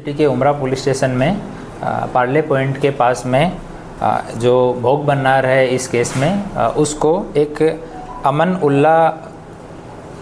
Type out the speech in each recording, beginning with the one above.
City के उमरा police station में पार्ले पॉइंट के पास में जो भोग बन्नार है इस केस में उसको एक अमन उल्ला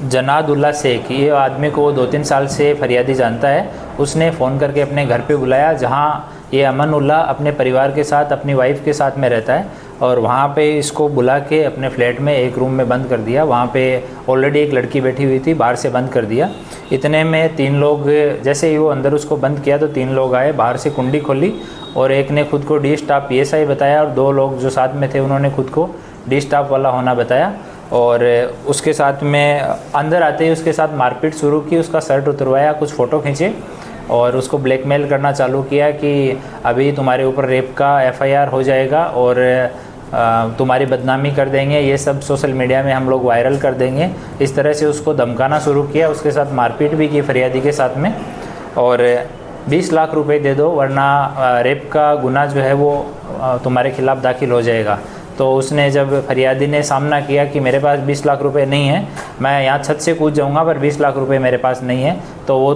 जनादुल्ला शेख, ये आदमी को 2-3 साल से फरियादी जानता है। उसने फ़ोन करके अपने घर पे बुलाया, जहाँ ये अमन उल्ला अपने परिवार के साथ अपनी वाइफ के साथ में रहता है, और वहाँ पे इसको बुला के अपने फ्लैट में एक रूम में बंद कर दिया। वहाँ पे ऑलरेडी एक लड़की बैठी हुई थी, बाहर से बंद कर दिया। इतने में 3 लोग, जैसे ही वो अंदर उसको बंद किया तो 3 लोग आए, बाहर से कुंडी खोली और एक ने खुद को डी स्टाफ PSI बताया और 2 लोग जो साथ में थे उन्होंने खुद को डी स्टाफ वाला होना बताया। और उसके साथ में अंदर आते ही उसके साथ मारपीट शुरू की, उसका शर्ट उतरवाया, कुछ फ़ोटो खींचे और उसको ब्लैकमेल करना चालू किया कि अभी तुम्हारे ऊपर रेप का FIR हो जाएगा और तुम्हारी बदनामी कर देंगे, ये सब सोशल मीडिया में हम लोग वायरल कर देंगे। इस तरह से उसको धमकाना शुरू किया। उसके साथ मारपीट भी की फरियादी के साथ में, और 20 लाख रुपए दे दो वरना रेप का गुनाह जो है वो तुम्हारे खिलाफ़ दाखिल हो जाएगा। तो उसने, जब फरियादी ने सामना किया कि मेरे पास 20 लाख रुपए नहीं है, मैं यहाँ छत से कूद जाऊँगा पर 20 लाख रुपए मेरे पास नहीं है, तो वो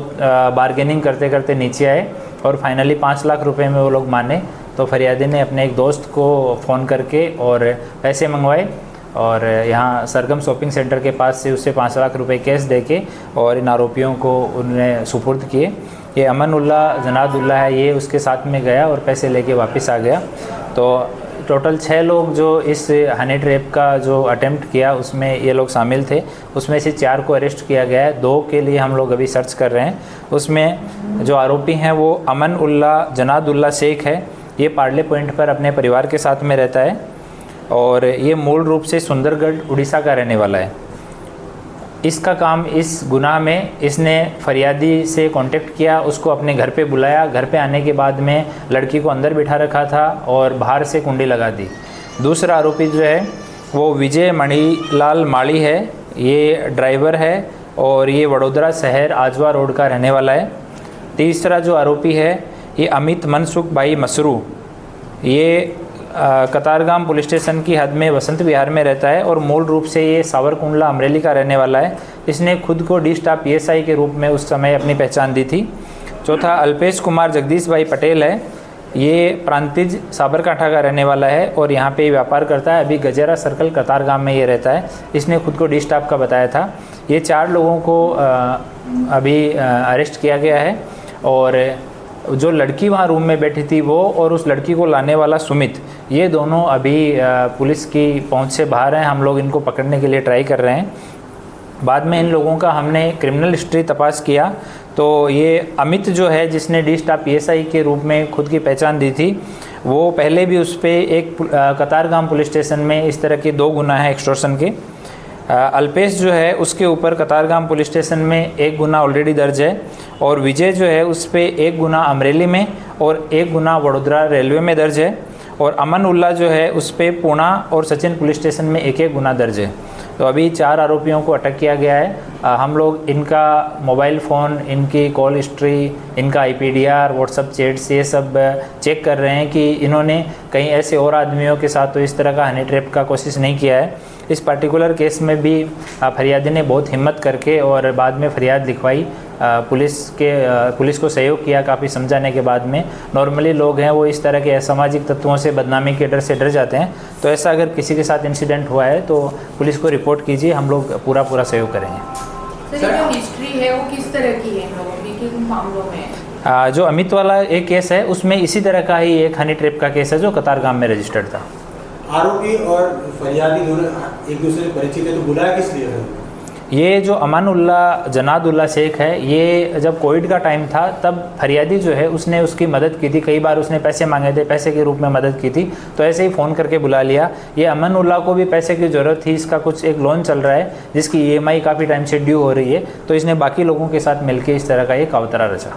बार्गेनिंग करते करते नीचे आए और फाइनली 5 लाख रुपए में वो लोग माने। तो फरियादी ने अपने एक दोस्त को फ़ोन करके और पैसे मंगवाए और यहाँ सरगम शॉपिंग सेंटर के पास से उससे 5 लाख रुपए कैश देके और इन आरोपियों को उन्हें सुपुर्द किए। ये अमन उल्ला जनादुल्ला है, ये उसके साथ में गया और पैसे लेके वापस आ गया। तो टोटल 6 लोग जो इस हनी ट्रैप का जो अटेम्प्ट किया उसमें ये लोग शामिल थे। उसमें से 4 को अरेस्ट किया गया है, 2 के लिए हम लोग अभी सर्च कर रहे हैं। उसमें जो आरोपी हैं वो अमन उल्ला जनादुल्ला शेख है। ये पार्ले पॉइंट पर अपने परिवार के साथ में रहता है और ये मूल रूप से सुंदरगढ़ उड़ीसा का रहने वाला है। इसका काम, इस गुनाह में इसने फरियादी से कांटेक्ट किया, उसको अपने घर पे बुलाया। घर पे आने के बाद में लड़की को अंदर बिठा रखा था और बाहर से कुंडी लगा दी। दूसरा आरोपी जो है वो विजय मणिलाल माली है, ये ड्राइवर है और ये वडोदरा शहर आजवा रोड का रहने वाला है। तीसरा जो आरोपी है ये अमित मनसुख भाई मसरू, ये कतारगाम पुलिस स्टेशन की हद में वसंत विहार में रहता है और मूल रूप से ये सावरकुंडला अमरेली का रहने वाला है। इसने खुद को डी स्टाफ PSI के रूप में उस समय अपनी पहचान दी थी। चौथा अल्पेश कुमार जगदीश भाई पटेल है, ये प्रांतिज साबरकांठा का रहने वाला है और यहाँ पे व्यापार करता है। अभी गजेरा सर्कल कतारगाम में ये रहता है। इसने खुद को डी स्टाफ का बताया था। ये 4 लोगों को अभी अरेस्ट किया गया है और जो लड़की वहाँ रूम में बैठी थी वो और उस लड़की को लाने वाला सुमित, ये दोनों अभी पुलिस की पहुंच से बाहर हैं। हम लोग इनको पकड़ने के लिए ट्राई कर रहे हैं। बाद में इन लोगों का हमने क्रिमिनल हिस्ट्री तपास किया तो ये अमित जो है, जिसने डी स्टाफ PSI के रूप में खुद की पहचान दी थी, वो पहले भी उस पर एक कतारगाम पुलिस स्टेशन में इस तरह के 2 गुनाह हैं एक्सटॉर्शन के। अल्पेश जो है उसके ऊपर कतारगाम पुलिस स्टेशन में 1 गुना ऑलरेडी दर्ज है और विजय जो है उस पर 1 गुना अमरेली में और 1 गुना वडोदरा रेलवे में दर्ज है और अमन उल्ला जो है उस पर पूना और सचिन पुलिस स्टेशन में 1-1 गुना दर्ज है। तो अभी 4 आरोपियों को अटक किया गया है। हम लोग इनका मोबाइल फ़ोन, इनकी कॉल हिस्ट्री, इनका IPDR, व्हाट्सअप चैट्स, ये सब चेक कर रहे हैं कि इन्होंने कहीं ऐसे और आदमियों के साथ तो इस तरह का हनी ट्रैप का कोशिश नहीं किया है। इस पर्टिकुलर केस में भी फरियादी ने बहुत हिम्मत करके और बाद में फरियाद लिखवाई, पुलिस को सहयोग किया काफ़ी समझाने के बाद में। नॉर्मली लोग हैं वो इस तरह के असामाजिक तत्वों से, बदनामी के डर से डर जाते हैं। तो ऐसा अगर किसी के साथ इंसिडेंट हुआ है तो पुलिस को रिपोर्ट कीजिए, हम लोग पूरा सहयोग करेंगे। सर, जो हिस्ट्री है वो किस तरह की है, लोगों की किन मामलों में? जो अमित वाला एक केस है उसमें इसी तरह का ही एक हनी ट्रैप का केस है जो कतारगाम में रजिस्टर्ड था। आरोपी और फरियादी दोनों एक दूसरे से परिचित है, तो बुलाया किस लिए है? ये जो अमन उल्ला जनादुल्ला शेख है, ये जब कोविड का टाइम था तब फरियादी जो है उसने उसकी मदद की थी। कई बार उसने पैसे मांगे थे, पैसे के रूप में मदद की थी, तो ऐसे ही फ़ोन करके बुला लिया। ये अमन उल्ला को भी पैसे की ज़रूरत थी, इसका कुछ एक लोन चल रहा है जिसकी EMI काफ़ी टाइम से ड्यू हो रही है, तो इसने बाकी लोगों के साथ मिलकर इस तरह का एक कावतरा रचा।